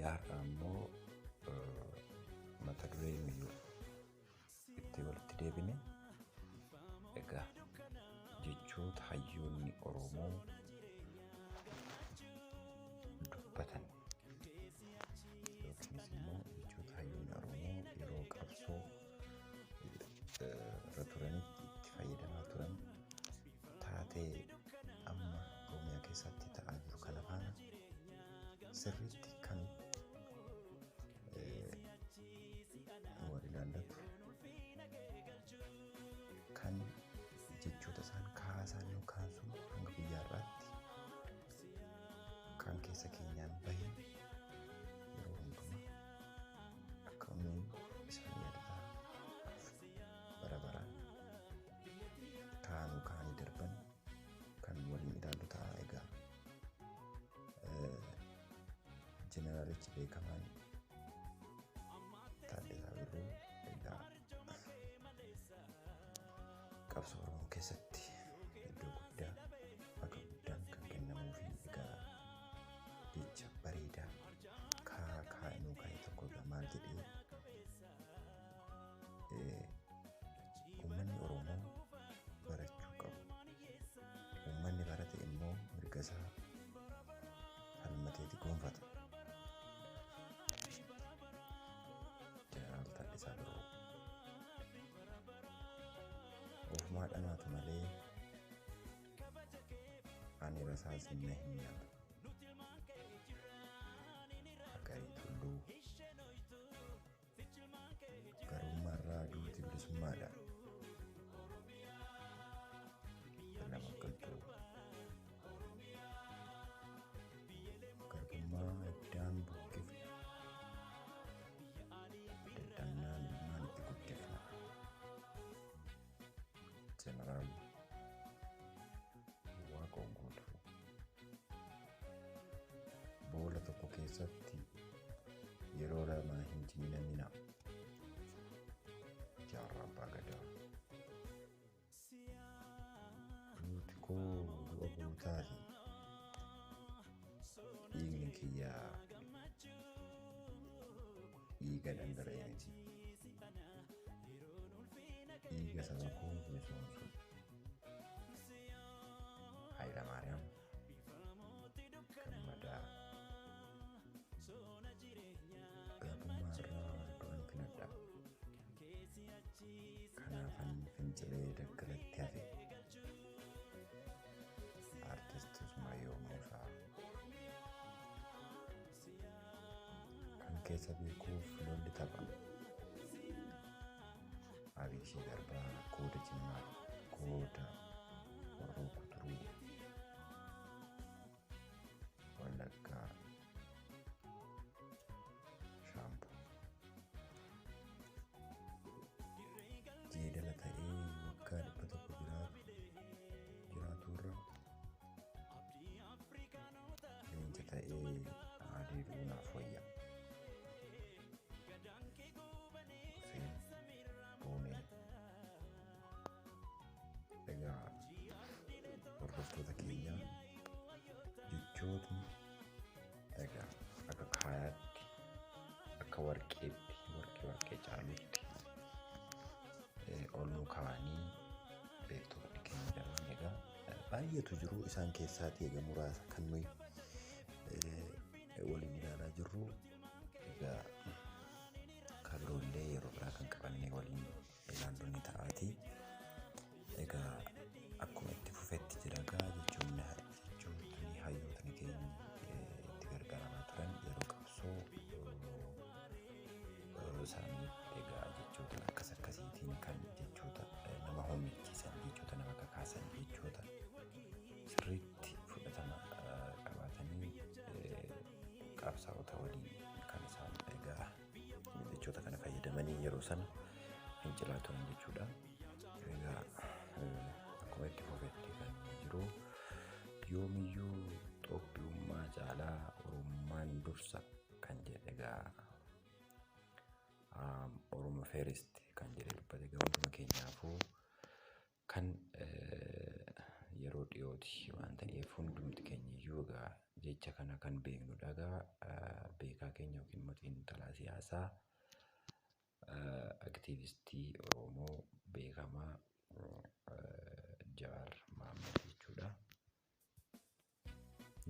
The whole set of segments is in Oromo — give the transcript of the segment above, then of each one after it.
guyyaa har'aa immoo mata duree miyyuu itti walitti deebine egaa jechoota hayyoonni Oromoo dubbatan yookiinis immoo jechoota hayyoonni Oromoo yeroo qabsoo irra turanitti itti fayyadamaa turan taatee amma Oromiyaa keessatti ta'aa jiru kana faana sirriitti kan wal ilaallatu kan jechoota isaan kaasan yookaan sun hanga guyyaa har'aatti kan keessa keenyaan bahin yeroo hundumaa akka inni isaan yaadataa bara baraan kaanuu kaanii darban kan waliin ilaallu ta'a. Egaa jeneraalichi beekamaan Taaddasaa Birruu egaa qabsoo Oromoo keessatti iddoo guddaa bakka guddaan kan kennamuu fi egaa jecha bareedaa kaa'inuu kaa'e tokko maal jedhee uummanni Oromoo barachuu qabu. Uummanni barate immoo mirga isaa falmateeti gonfata. Jeneraal Taaddasaa Birruu ofumaa dhamaatu malee ani rasaasni na hin nyaatu. Agarii tulluu garummaarraa duuti bilisummaadha. Nama galtuu garbummaa iddaan buqqifna daddannaan ilmaan itti guddifna. Jeneraal Waaqoo Guutuu boolla tokko keessatti yeroo lama hin jinnamina. Jaarraa Abbaa Gadaa duuti koo du'a gootaati, dhiigni kiyyaa dhiiga dhangala'ee miti. Dhiiga saba koo misoomsu. Hayilamaariyaam Gammadaa garbummaarraa du'an filadha. Kanaafan fincilee daggalatti hafe. Artist Usmaayoo Muusaa kan keessa beekuuf lolli tapha. Abishii Garbaa Kooda Jimmaa Kooda Warroo Kuturuu Wallaggaa Shaampoo jeedala ta'ee waggaa 100 jiraaturra leenca ta'ee adii duunaaf wayya. Boonee egaa hordoftoota keenya jechootni egaa akka kaayaatti akka warqeetti warqee caalutti ol nu kaa'anii beektonni keenya daran egaa baay'eetu jiru. Isaan keessaatii egaa muraasa kan nuyi waliin ilaalaa jirru egaa kabiroollee yeroo biraa kan qabannee waliin ilaallu ni ta'aati. Egaa akkuma itti fufetti jira egaa jechoonni hayyootni keenya itti gargaaramaa turan yeroo qabsoo isaanii egaa jechoota akkas akkasiitiin kan jechoota nama hoomilchiisan, jechoota nama kakaasan, jechoota sirriitti fudhatama qabaatanii qabsaa'ota waliin kan isaan egaa jechoota kana fayyadamanii yeroo sana fincilaa turan jechuudha. Egaa akkuma itti fufetti kan jiru yoomiyyuu Itoophiyummaa caalaa Oromummaan dursa kan jedhe egaa Oromo First kan jedhe dubbate egaa hunduma keenyaafuu kan yeroo dhiyooti waan ta'eef hundumti keenya iyyuu egaa jecha kana kan beeknudha. Egaa beekaa keenya yookiin immoo xiinxalaa siyaasaa aktiivistii Oromoo beekamaa Jawaar Mohaammed jechuudha.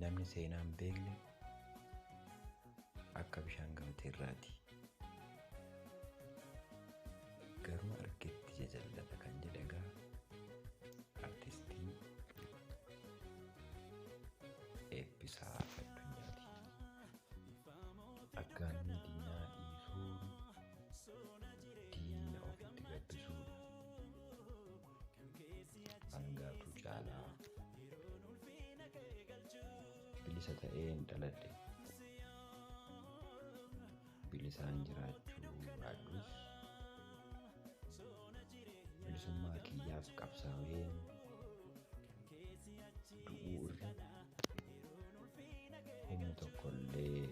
Namni seenaa hin beekne akka bishaan gabatee irraati. Garuu argetti jajallata kan jedhe egaa artistii Eebbisaa Addunyaati. Akkaanni diinaa dhiisuu, diina ofitti gabbisuu, hangaatu caalaa bilisa ta'een dhaladhe. Bilisaan jiraachuu baadhus bilisummaa kiyyaaf qabsaa'een du'uu irra humni tokkollee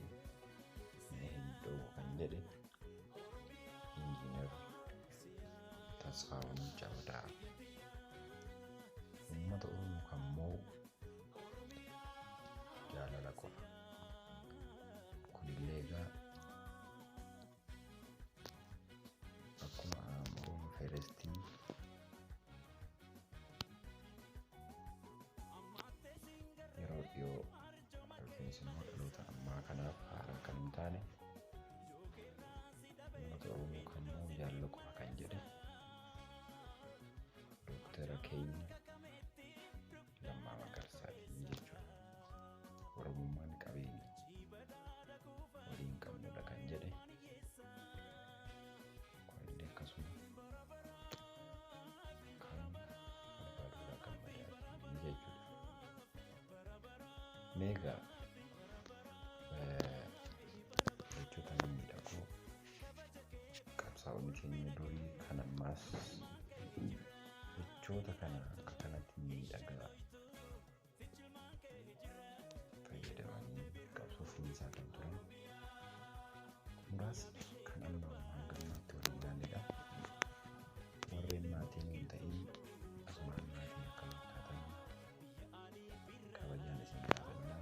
na hin dhowwu kan jedhe Injiinar Tasfaawun Cawdaa. Uummata Oromoo kan mo'u jaalala qofa. Kunillee egaa akkuma Oromoo Ferestii yeroo dhiyoo yookiinis immoo dhaloota ammaa kanaaf haaraa kan hin taane uummata Oromoo kan mo'u jaalala qofa kan jedhe Dooktara keenya Lammaa Magarsaati jechuudha. Oromummaan qabeenya waliin qabnudha kan jedhe kunillee akkasuma kan barbaaduudha kan baay'aati jechuudha. Meegaa jechoota mimmiidhagoo qabsaa'onni keenya durii kan ammaas jechoota kana akka kanatti miidhagaa fayyadamanii qabsoo fuunisaa kan turan muraasni kan amma hanga ammaatti waliin gaanidha. Warreen maatiin hin ta'in asumaan maatiin akka fakkaatan kabajaan isin gaafannaa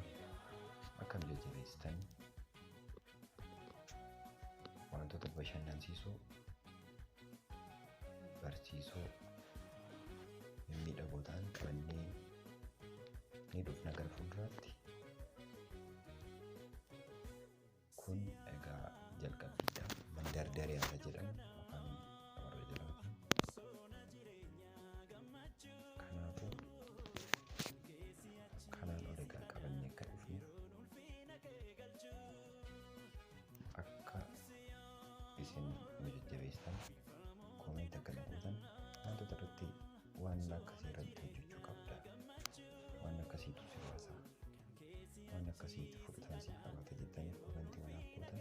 akkam jajjabeessitan wantoota bashannansiisoo barsiisoo mimmiidhagoo ta'an qabannee ni dhufna gara fuulduraatti. Kun egaa jalqabbiidha. Mandardariyyaa jedhamu afaan warra jalaatiin. Kanaafuu kanaan ol egaa qabannee akka dhufnuuf akka isin nu jajjabeessitan koomeenti akka naquutan wantoota irratti waan akkasii irratti hojjechuu qabda. Waan akkasiitu si baasaa. Waan akkasiitu fudhatan si qabata jettaniif koomeenti wanaaf gootan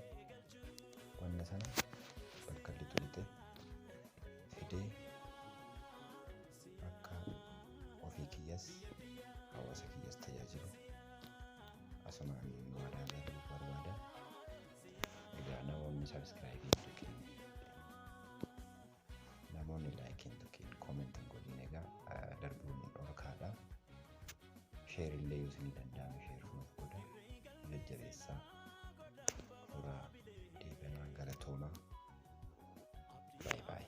wanna sana bakka lixuute fidee akka ofii kiyyas hawaasa kiyyas tajaajilu asumaan waadaa galuu barbaada. Egaa namoonni sabskiraaybii hin tuqin, namoonni laayikiin tuqin, koomentiin godhin egaa darbuun dhorkaadha. Sheerillee yoo isinii danda'ame sheeruuf godha. Jajjabeessaa furaa deebanaa galatooma. Bye bye.